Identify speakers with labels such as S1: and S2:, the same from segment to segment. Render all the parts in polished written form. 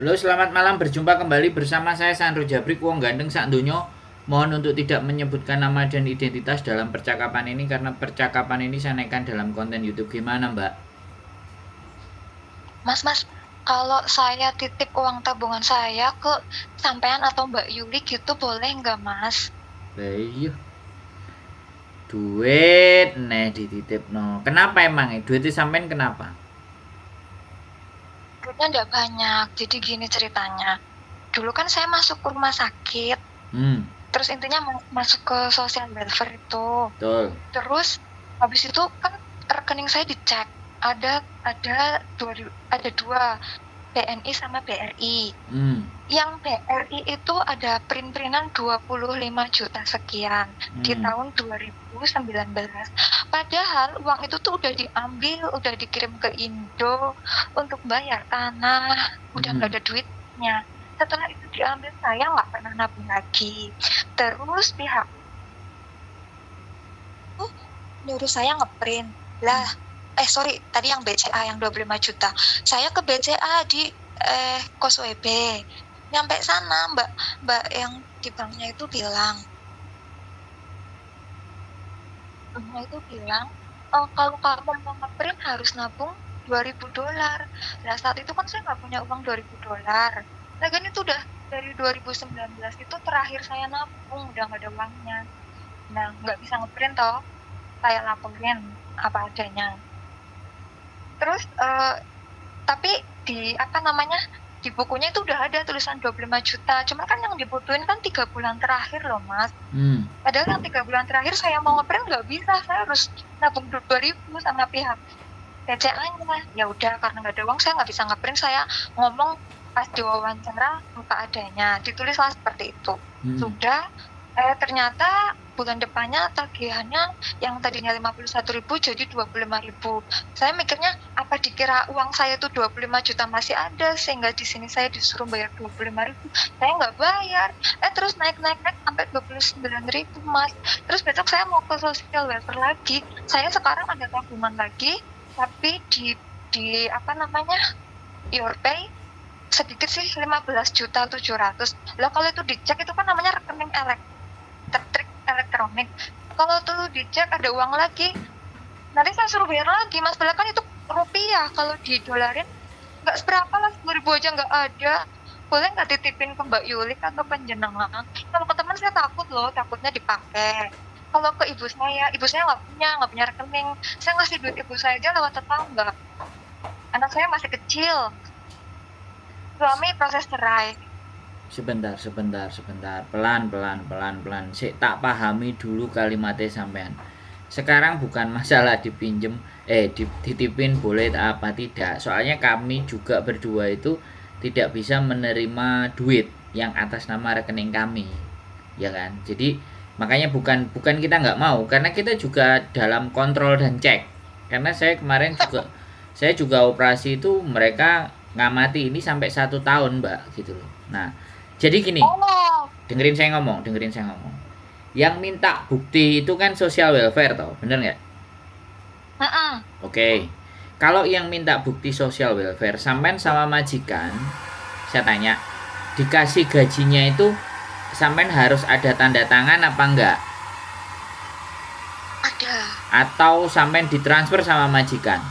S1: Halo, selamat malam. Berjumpa kembali bersama saya Sandro Jabrik, wong gandeng sak donya. Mohon untuk tidak menyebutkan nama dan identitas dalam percakapan ini karena percakapan ini saya naikkan dalam konten YouTube. Gimana, Mbak?
S2: Mas, kalau saya titip uang tabungan saya ke sampean atau Mbak Yuli gitu boleh nggak, Mas?
S1: Lah iya, duit nih dititip no. Kenapa emang duitnya sampean kenapa?
S2: Duitnya nggak banyak, jadi gini ceritanya. Dulu kan saya masuk ke rumah sakit,
S1: Hmm,
S2: terus intinya masuk ke social welfare itu.
S1: betul.
S2: Terus habis itu kan rekening saya dicek, ada ada dua, BNI sama BRI.
S1: Hmm,
S2: Yang BRI itu ada print-printan 25 juta sekian di
S1: hmm,
S2: tahun 2019. Padahal uang itu tuh udah diambil, udah dikirim ke Indo untuk bayar tanah, udah
S1: hmm,
S2: nggak ada duitnya. Setelah itu diambil, saya nggak pernah nabung lagi. Terus pihak tuh nyuruh saya ngeprint. Lah, sorry, tadi yang BCA yang 25 juta. Saya ke BCA di Kos WB. Nyampe sana, Mbak yang di banknya itu bilang, kalau kamu mau ngeprint harus nabung $2.000. Nah, saat itu kan saya nggak punya uang $2.000. Lagian itu udah dari 2019 itu terakhir saya nabung, udah nggak ada uangnya. Nah, nggak bisa ngeprint toh, saya laporin apa adanya. Terus tapi di apa namanya, di bukunya itu udah ada tulisan 25 juta. Cuma kan yang dibutuhin kan 3 bulan terakhir loh, Mas.
S1: hmm.
S2: Padahal yang 3 bulan terakhir saya mau ngeprint nggak bisa, saya harus nabung 2.000 sama pihak BCA-nya. Ya udah, karena nggak ada uang saya nggak bisa ngeprint, saya ngomong pas diwawancara apa adanya, ditulislah seperti itu.
S1: Hmm.
S2: Sudah, ternyata bulan depannya tagihannya yang tadinya 51.000 jadi 25.000. Saya mikirnya apa dikira uang saya tuh 25 juta masih ada sehingga di sini saya disuruh bayar 25.000. Saya nggak bayar. Terus naik sampai 29.000, Mas. Terus besok saya mau ke social welfare lagi. Saya sekarang ada tabungan lagi, tapi di apa namanya, your pay sedikit sih 15.700.000. Lah kalau itu dicek itu kan namanya rekening elektronik. Kalau tuh dicek ada uang lagi, nanti saya suruh bayar lagi, Mas. Padahal kan itu rupiah, kalau didolarin nggak seberapa lah, 10.000 aja nggak ada. Boleh nggak titipin ke Mbak Yuli atau penjenengan? Kalau ke teman saya takut loh, takutnya dipakai. Kalau ke ibu saya nggak punya rekening. Saya ngasih duit ibu saya aja lewat tetangga. Anak saya masih kecil. Suami proses cerai.
S1: Sebentar, sebentar, sebentar. Pelan, pelan, pelan, pelan. Sik tak pahami dulu kalimatnya sampean. Sekarang bukan masalah dipinjem, dititipin boleh apa tidak. Soalnya kami juga berdua itu tidak bisa menerima duit yang atas nama rekening kami, ya kan. Jadi makanya bukan bukan kita nggak mau, karena kita juga dalam kontrol dan cek. Karena saya juga operasi itu mereka ngamati ini sampai 1 tahun, Mbak, gitu loh. Nah, jadi gini,
S2: Oh,
S1: dengerin saya ngomong. Yang minta bukti itu kan social welfare toh, bener nggak?
S2: heeh.
S1: Oke. Kalau yang minta bukti social welfare sampean sama majikan, saya tanya, dikasih gajinya itu sampean harus ada tanda tangan apa enggak?
S2: Ada
S1: Atau sampean ditransfer sama majikan?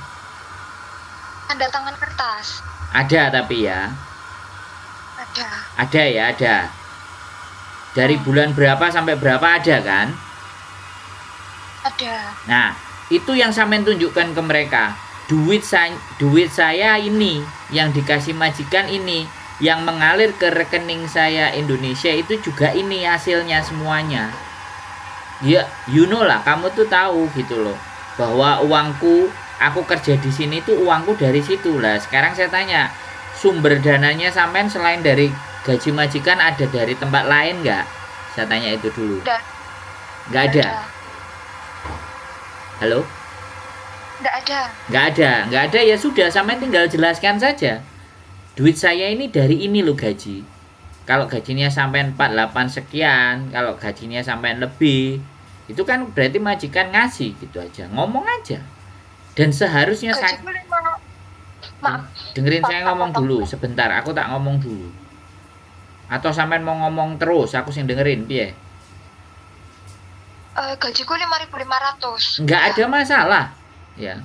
S2: tanda tangan kertas.
S1: Ada tapi ya.
S2: Ada.
S1: Ada ya, ada. Dari
S2: Hmm,
S1: bulan berapa sampai berapa ada kan?
S2: ada.
S1: Nah, itu yang sampean tunjukkan ke mereka. Duit saya ini yang dikasih majikan ini, yang mengalir ke rekening saya Indonesia itu juga ini hasilnya semuanya. Ya, you know lah, kamu tuh tahu gitu loh, bahwa uangku, aku kerja di sini tuh uangku dari situ lah. Sekarang saya tanya, sumber dananya sampean selain dari gaji majikan ada dari tempat lain nggak? Saya tanya itu dulu.
S2: Nggak,
S1: Nggak
S2: nggak
S1: ada.
S2: ada.
S1: Halo?
S2: Nggak ada.
S1: Nggak ada ya sudah, sampean tinggal jelaskan saja. Duit saya ini dari ini loh gaji. Kalau gajinya sampai 48 sekian, kalau gajinya sampai lebih, itu kan berarti majikan ngasih gitu aja. Ngomong aja. Dan seharusnya
S2: Gajiku lima. Maaf,
S1: Dengerin
S2: Pak,
S1: saya
S2: tak
S1: ngomong
S2: potong.
S1: dulu sebentar, aku tak ngomong dulu. Atau sampean mau ngomong terus, aku sing dengerin, piye?
S2: Gajiku 5.500.
S1: Nggak
S2: Ya.
S1: ada masalah, ya.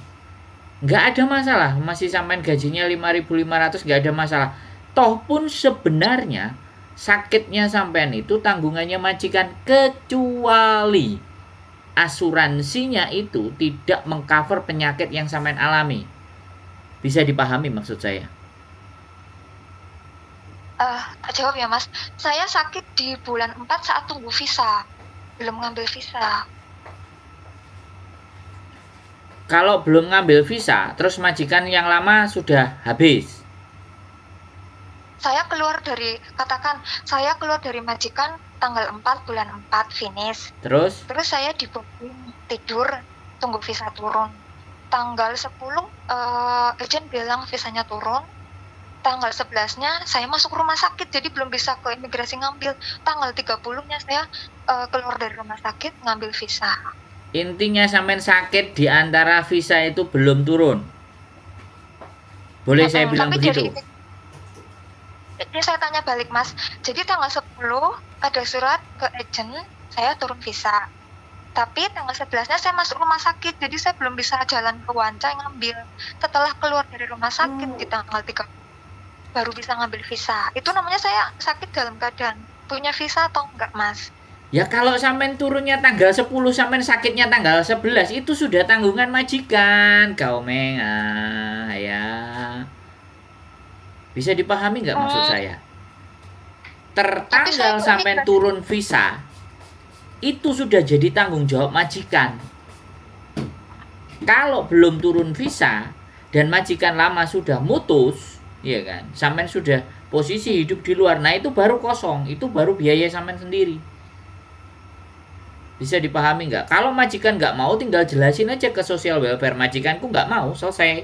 S1: Nggak ada masalah, masih sampean gajinya 5.500 nggak ada masalah. Toh pun sebenarnya sakitnya sampean itu tanggungannya majikan kecuali asuransinya itu tidak mengcover penyakit yang sampean alami. Bisa dipahami maksud saya?
S2: Tak jawab ya Mas. Saya sakit di bulan 4 saat tunggu visa. Belum ngambil visa.
S1: Kalau belum ngambil visa, terus majikan yang lama sudah habis.
S2: Katakan, saya keluar dari majikan tanggal 4 bulan 4 finish.
S1: Terus
S2: saya di booking tidur, tunggu visa turun. Tanggal 10, agent bilang visanya turun. Tanggal 11-nya saya masuk rumah sakit, jadi belum bisa ke imigrasi ngambil. Tanggal 30-nya saya keluar dari rumah sakit ngambil visa.
S1: intinya sampean sakit di antara visa itu belum turun. Boleh saya bilang
S2: Tapi
S1: begitu?
S2: ini saya tanya balik Mas. Jadi tanggal 10 ada surat ke agent, saya turun visa. Tapi tanggal 11-nya saya masuk rumah sakit, jadi saya belum bisa jalan ke Wancai ngambil. Setelah keluar dari rumah sakit di tanggal 3 baru bisa ngambil visa. Itu namanya saya sakit dalam keadaan punya visa atau enggak, Mas?
S1: Ya kalau sampean turunnya tanggal 10, sampean sakitnya tanggal 11, itu sudah tanggungan majikan. Kau meng, ya. Bisa dipahami nggak maksud saya? Tertanggal sampean turun visa, itu sudah jadi tanggung jawab majikan. Kalau belum turun visa dan majikan lama sudah mutus, ya kan, sampean sudah posisi hidup di luar, nah itu baru kosong, itu baru biaya sampean sendiri. Bisa dipahami nggak? Kalau majikan nggak mau, tinggal jelasin aja ke social welfare, majikanku nggak mau, selesai.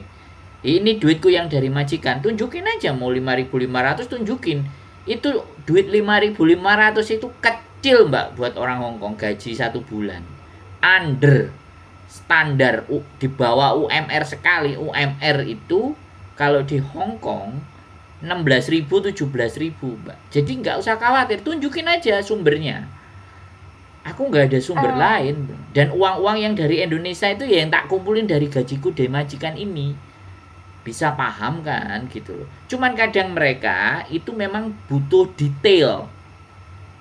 S1: Ini duitku yang dari majikan, tunjukin aja, mau 5.500 tunjukin. Itu duit 5.500 itu kecil mbak buat orang Hongkong, gaji 1 bulan. Under standar, di bawah UMR sekali. UMR itu kalau di Hongkong 16.000 17.000 mbak. Jadi nggak usah khawatir, tunjukin aja sumbernya. Aku nggak ada sumber lain, dan uang-uang yang dari Indonesia itu ya yang tak kumpulin dari gajiku dari majikan ini. Bisa paham kan gitu loh. Cuman kadang mereka itu memang butuh detail,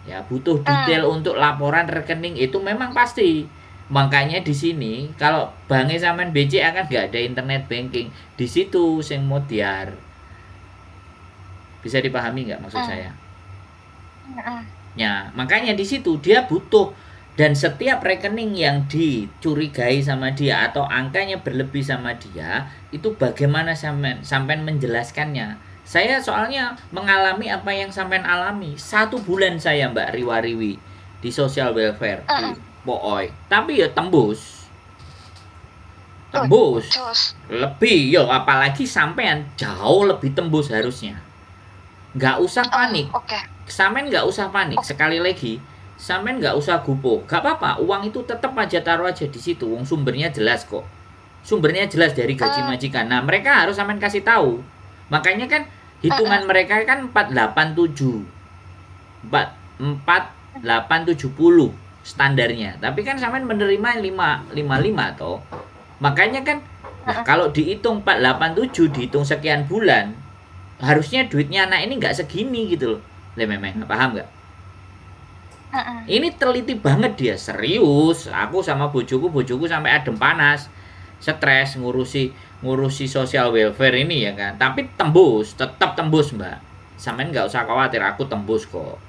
S1: ya butuh detail untuk laporan rekening, itu memang pasti. Makanya di sini kalau banknya sampean BCA kan nggak ada internet banking, di situ sing modiar. Bisa dipahami nggak maksud saya? Ya, makanya di situ dia butuh, dan setiap rekening yang dicurigai sama dia atau angkanya berlebih sama dia, itu bagaimana sampean menjelaskannya. Saya soalnya mengalami apa yang sampean alami. 1 bulan saya Mbak riwa-riwi di social welfare di Pooi, tapi ya tembus lebih yo, apalagi sampean jauh lebih tembus harusnya. Nggak usah panik. Sampean nggak usah panik. Sekali lagi, sampean nggak usah gupo. Gak apa-apa, uang itu tetap aja taruh aja di situ. Uang sumbernya jelas kok. Sumbernya jelas dari gaji majikan. Nah, mereka harus sampean kasih tahu. Makanya kan hitungan mereka kan 487. 4,870 standarnya. Tapi kan sampean menerima 555 toh. Makanya kan kalau dihitung 487 dihitung sekian bulan, harusnya duitnya anak ini nggak segini gitu loh. Memang paham nggak? Ini teliti banget dia, serius. Aku sama bojoku sampai adem panas, stres ngurusi social welfare ini ya kan. Tapi tembus, tetap tembus mbak. Sampean nggak usah khawatir, aku tembus kok,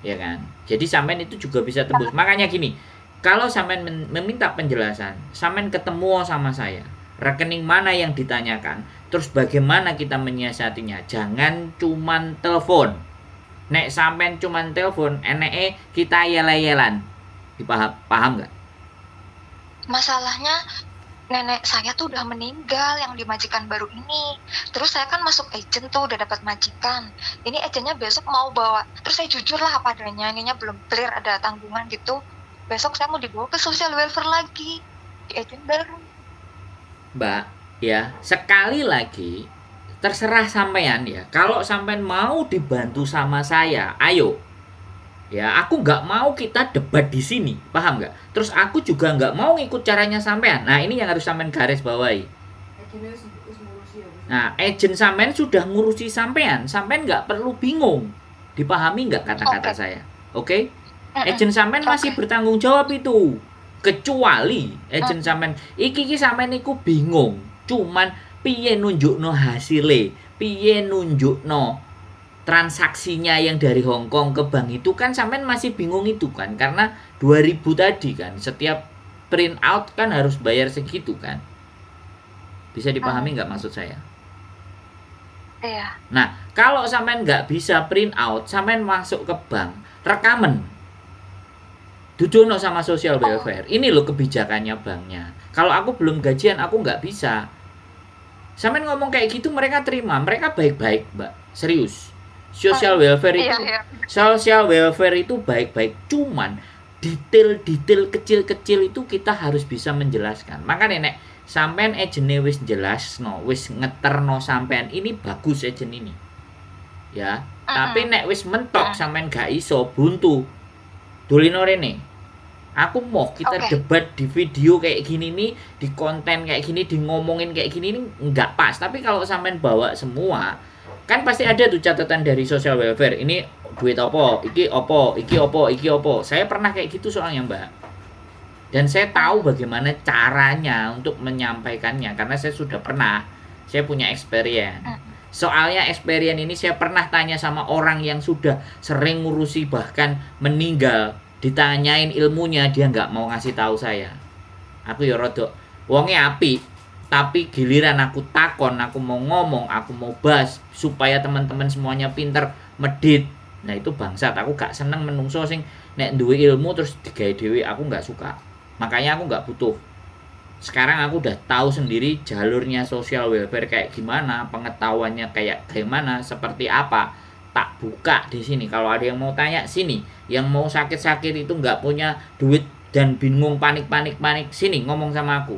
S1: ya kan. Jadi sampean itu juga bisa tembus. Makanya gini, kalau sampean meminta penjelasan, sampean ketemu sama saya, rekening mana yang ditanyakan, terus bagaimana kita menyiasatinya. Jangan cuman telepon. Nek sampean cuman telepon, eneke kita yel-yelan. Paham nggak?
S2: Masalahnya nenek saya tuh udah meninggal yang di majikan baru ini. Terus saya kan masuk agent tuh, udah dapat majikan. Ini agentnya besok mau bawa. Terus saya jujur lah apa adanya, ininya belum clear, ada tanggungan gitu. Besok saya mau dibawa ke social welfare lagi di agent baru.
S1: Mbak, ya, sekali lagi terserah sampean ya. Kalau sampean mau dibantu sama saya, ayo. Ya, aku nggak mau kita debat di sini, paham nggak? Terus aku juga nggak mau ngikut caranya sampean. Nah, ini yang harus sampean garis bawahi. Nah, agent sampean sudah ngurusi sampean nggak perlu bingung. Dipahami nggak kata-kata
S2: Oke.
S1: saya? Oke?
S2: Mm-mm.
S1: Agent sampean masih
S2: Oke.
S1: bertanggung jawab itu. Kecuali agent sampean iki sampean iku bingung. Cuman piye nunjukno hasile, piye nunjukno transaksinya yang dari Hong Kong ke bank itu kan sampean masih bingung itu kan, karena 2000 tadi kan setiap print out kan harus bayar segitu kan. Bisa dipahami nggak maksud saya?
S2: Iya.
S1: Nah, kalau sampean nggak bisa print out, sampean masuk ke bank, rekaman. Dudono sama social welfare. Ini loh kebijakannya banknya. Kalau aku belum gajian, aku nggak bisa. Sampean ngomong kayak gitu mereka terima, mereka baik-baik, Mbak. Serius. Social welfare
S2: Iya,
S1: itu
S2: iya.
S1: social welfare itu baik-baik, cuman detail-detail kecil-kecil itu kita harus bisa menjelaskan. Makanya nek sampean agene wis jelasno, wis ngeterno sampean ini bagus agent ini. Ya, tapi nek wis mentok sampean gak iso buntu. Dolino rene. Aku mau kita
S2: Oke.
S1: debat di video kayak gini nih, di konten kayak gini, di ngomongin kayak gini nih nggak pas. Tapi kalau sampean bawa semua, kan pasti ada tuh catatan dari social welfare. Ini duit opo, iki opo, iki opo, iki opo. Saya pernah kayak gitu soalnya, Mbak. Dan saya tahu bagaimana caranya untuk menyampaikannya karena saya sudah pernah. Saya punya experience. Soalnya experience ini saya pernah tanya sama orang yang sudah sering ngurusi bahkan meninggal, ditanyain ilmunya dia nggak mau ngasih tahu saya. Aku ya rodok wonge api, tapi giliran aku takon, aku mau ngomong, aku mau bahas supaya teman-teman semuanya pinter medit. Nah itu bangsat, aku gak seneng menungso sing nek duwe ilmu terus digawe dhewe, aku nggak suka. Makanya aku nggak butuh. Sekarang aku udah tahu sendiri jalurnya social welfare kayak gimana, pengetahuannya kayak gimana, seperti apa. Tak buka di sini. Kalau ada yang mau tanya sini, yang mau sakit-sakit itu nggak punya duit dan bingung panik sini ngomong sama aku.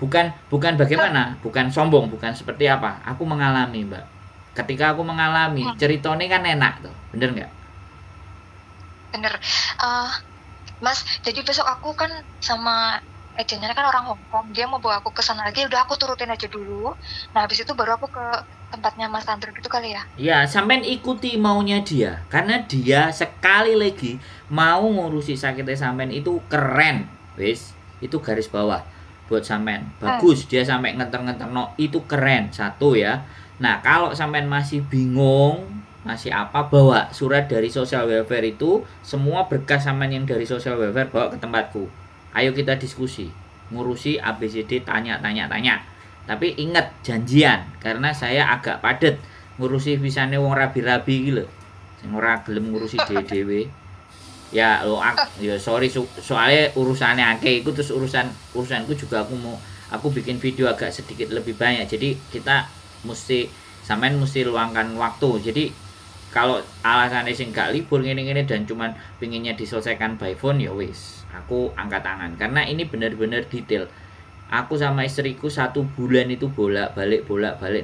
S1: Bukan bagaimana, bukan sombong, bukan seperti apa. Aku mengalami, Mbak. Ketika aku mengalami, ceritanya kan enak tuh, bener nggak?
S2: Bener. Mas, jadi besok aku kan sama agennya kan orang Hong Kong, dia mau bawa aku ke sana lagi, udah aku turutin aja dulu. Nah, habis itu baru aku ke tempatnya Mas Andrew gitu kali ya.
S1: Ya, sampean ikuti maunya dia. Karena dia sekali lagi mau ngurusi sakitnya sampean itu keren. Wis, itu garis bawah buat sampean. Bagus dia sampai ngenter-ngenter no, itu keren. Satu ya. Nah, kalau sampean masih bingung, masih apa, bawa surat dari social welfare itu, semua berkas sampean yang dari social welfare bawa ke tempatku. Ayo kita diskusi. Ngurusi ABCD tanya. Tapi ingat janjian karena saya agak padet ngurusi visane wong rabi-rabi iki lho. Sing ora gelem ngurusi dhewe-dhewe. Ya lo ya sorry soalnya urusannya akeh iku terus urusanku juga aku bikin video agak sedikit lebih banyak. Jadi kita sampean mesti luangkan waktu. Jadi kalau alasannya sing gak libur ngene-ngene dan cuman pinginnya diselesaikan by phone ya wis, aku angkat tangan karena ini benar-benar detail. Aku sama istriku 1 bulan itu bolak-balik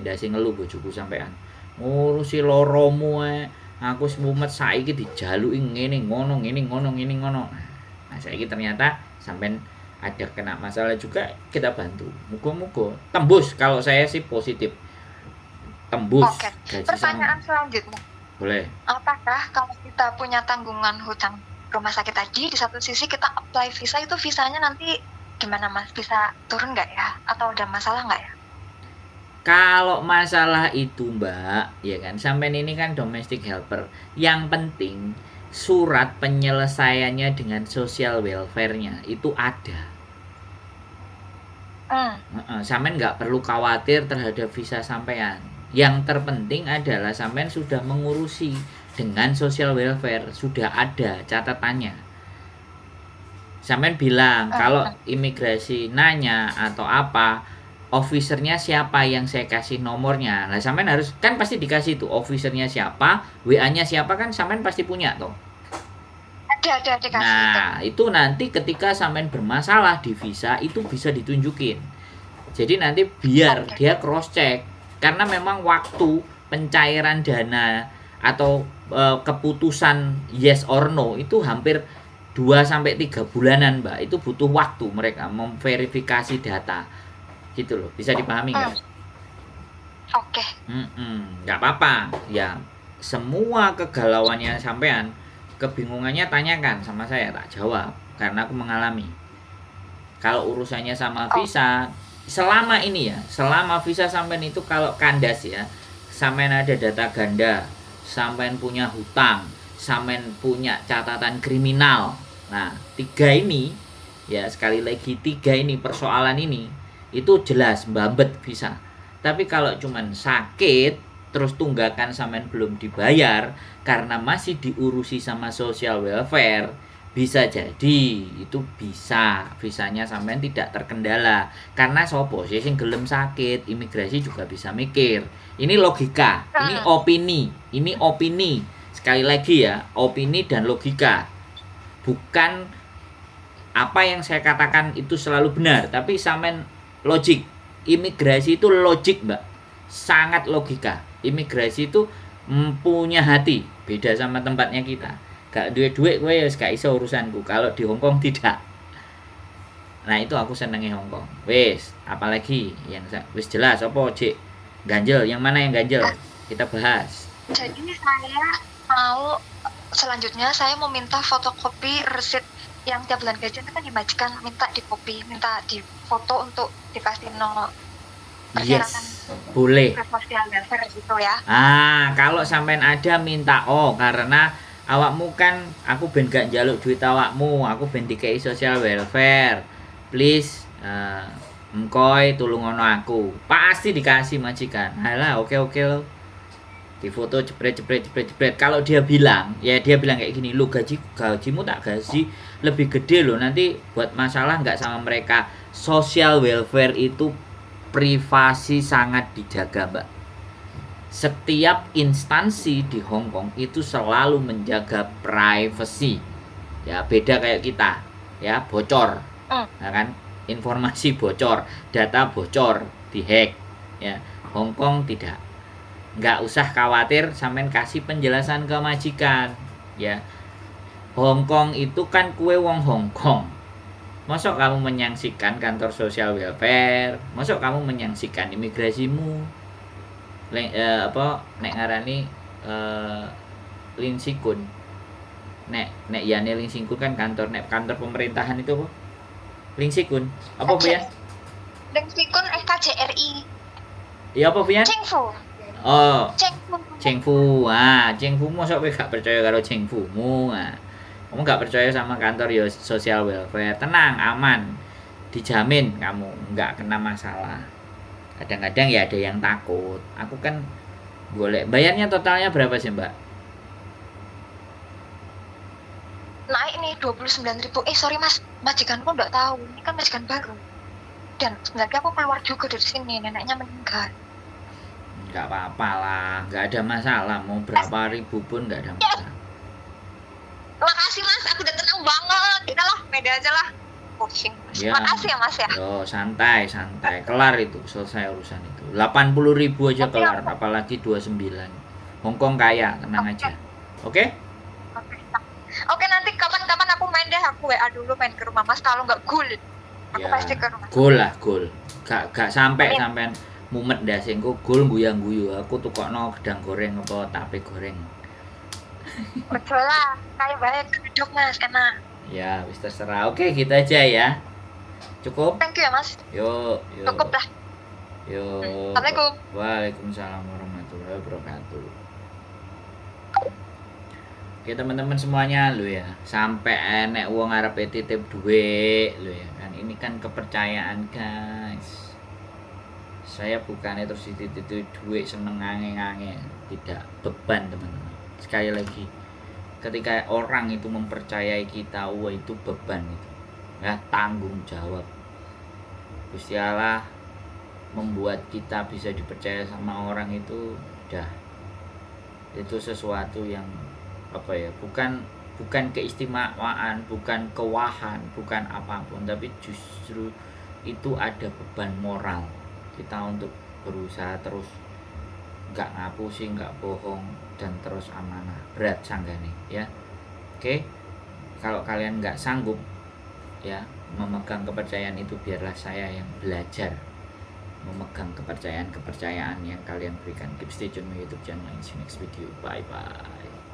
S1: ndase ngeluh bojoku sampean. Ngurusi loromu ae. Aku semumet saiki dijaluki ngene ngono. Nah, saiki ternyata sampean ada kena masalah juga kita bantu. Muga-muga tembus, kalau saya sih positif. Tembus.
S2: Oke.
S1: Gaji
S2: Pertanyaan
S1: sama.
S2: selanjutnya.
S1: Boleh.
S2: Apakah kalau kita punya tanggungan hutang rumah sakit tadi, di satu sisi kita apply visa, itu visanya nanti gimana Mas? Bisa turun nggak ya? Atau ada masalah nggak ya?
S1: Kalau masalah itu Mbak, ya kan, sampean ini kan domestic helper. Yang penting surat penyelesaiannya dengan social welfare-nya itu ada. Sampean nggak perlu khawatir terhadap visa sampean. Yang terpenting adalah sampean sudah mengurusi dengan social welfare, sudah ada catatannya. Sampean bilang kalau imigrasi nanya atau apa, officernya siapa yang saya kasih nomornya. Nah, sampean harus kan pasti dikasih tuh officernya siapa, WA-nya siapa, kan sampean pasti punya tuh.
S2: Ada dikasih itu.
S1: Nah, itu nanti ketika sampean bermasalah di visa itu bisa ditunjukin. Jadi nanti biar dia cross check, karena memang waktu pencairan dana atau keputusan yes or no itu hampir 2 sampai 3 bulanan, Mbak. Itu butuh waktu mereka memverifikasi data. Gitu loh. Bisa dipahami nggak?
S2: Oke.
S1: Nggak apa-apa. Ya, semua kegalauannya sampean, kebingungannya tanyakan sama saya, tak jawab karena aku mengalami. Kalau urusannya sama visa, selama ini ya, selama visa sampean itu kalau kandas ya, sampean ada data ganda, sampean punya hutang, sampean punya catatan kriminal. Nah, 3 ini ya, sekali lagi 3 ini persoalan ini itu jelas mbambet visa. Tapi kalau cuman sakit terus tunggakan sampean belum dibayar karena masih diurusi sama social welfare, bisa jadi itu bisa visanya sampean tidak terkendala. Karena sopo sih sing gelem sakit, imigrasi juga bisa mikir. Ini logika, ini opini. Sekali lagi ya, opini dan logika. Bukan apa yang saya katakan itu selalu benar, tapi sampean logik. Imigrasi itu logik, Mbak. Sangat logika. Imigrasi itu punya hati, beda sama tempatnya kita. Gak duit gue ya gak iso urusanku. Kalau di Hongkong tidak. Nah itu aku senengi Hongkong. Wes, apalagi yang wes jelas apa cek ganjel, yang mana yang ganjel kita bahas.
S2: Jadi saya mau selanjutnya saya mau minta fotokopi resit yang tiap bulan gajian kan dimajikan, minta di copy, minta di foto untuk dikasih nomor persyaratan.
S1: Yes, boleh.
S2: Sosial welfare gitu ya.
S1: Kalau sampean ada minta karena awakmu kan, aku ben gak njaluk duit awakmu, aku ben dikei sosial welfare. Please engkoy tulungono aku. Pasti dikasih majikan. Halah, oke lo. Di foto jepret. Kalau dia bilang kayak gini, lu gajimu tak gaji lebih gede lo, nanti buat masalah nggak sama mereka. Social welfare itu privasi sangat dijaga, Mbak. Setiap instansi di Hong Kong itu selalu menjaga privacy. Ya, beda kayak kita. Ya, bocor. Nah, kan informasi bocor, data bocor, dihack. Ya, Hong Kong tidak. Nggak usah khawatir, sampean kasih penjelasan ke majikan. Ya. Hong Kong itu kan kue wong Hong Kong. Masuk kamu menyaksikan kantor sosial welfare, masuk kamu menyaksikan imigrasimu. Nek ngarani Lin Sikun. Nek yane Lin Sikun kan kantor pemerintahan itu apa? Lin Sikun. Apa Bu ya?
S2: Lin Sikun SKJRI.
S1: Iya apa Bu ya?
S2: Chengfu.
S1: Oh. Chengfu. Chengfu mosok kowe gak percaya karo Chengfumu. Kamu gak percaya sama kantor ya sosial welfare, tenang, aman, dijamin kamu nggak kena masalah. Kadang-kadang ya ada yang takut. Aku kan boleh bayarnya totalnya berapa sih, Mbak?
S2: Naik nih 29.000. Sorry Mas, majikanku nggak tahu. Ini kan majikan baru. Dan sebenarnya aku keluar juga dari sini, neneknya meninggal.
S1: Nggak apa-apa lah, nggak ada masalah. Mau berapa ribu pun nggak ada masalah.
S2: Makasih Mas, aku udah tenang banget. Kita lah, beda aja lah. Pusing.
S1: Ya.
S2: Makasih ya Mas ya.
S1: Yo, santai. Kelar itu, selesai urusan itu. 80.000 aja kelar, apalagi 29. Hongkong kaya, tenang aja. Oke?
S2: Oke, nanti kapan-kapan aku main deh. Aku WA dulu main ke rumah Mas. Kalau nggak gul, aku pasti ke rumah.
S1: Gul. Gak sampai sampean mumet dah sing gul guyang-guyu. Aku tukokno gedang goreng apa tape goreng.
S2: Betul lah, kayak baik duduk Mas, enak.
S1: Ya, wis terserah. Oke, gitu aja ya. Cukup?
S2: Thank you ya Mas.
S1: Yo.
S2: Cukup lah.
S1: Yo.
S2: Assalamualaikum.
S1: Waalaikumsalam warahmatullahi wabarakatuh. Oke teman-teman semuanya lo ya, sampai enek wong arep titip duit lo ya kan, ini kan kepercayaan guys. Saya bukannya terus dititip duit seneng ngange-ngange, tidak, beban teman-teman. Sekali lagi, ketika orang itu mempercayai kita, itu beban itu ya, tanggung jawab. Gusti Allah membuat kita bisa dipercaya sama orang itu sesuatu yang apa ya, bukan keistimewaan, bukan kewahan, bukan apapun, tapi justru itu ada beban moral kita untuk berusaha terus, nggak ngapusi, nggak bohong, dan terus amanah. Berat sanggane ya. Oke, kalau kalian nggak sanggup ya memegang kepercayaan itu, biarlah saya yang belajar memegang kepercayaan yang kalian berikan. Keep stay tune my YouTube channel. See you next video. Bye bye.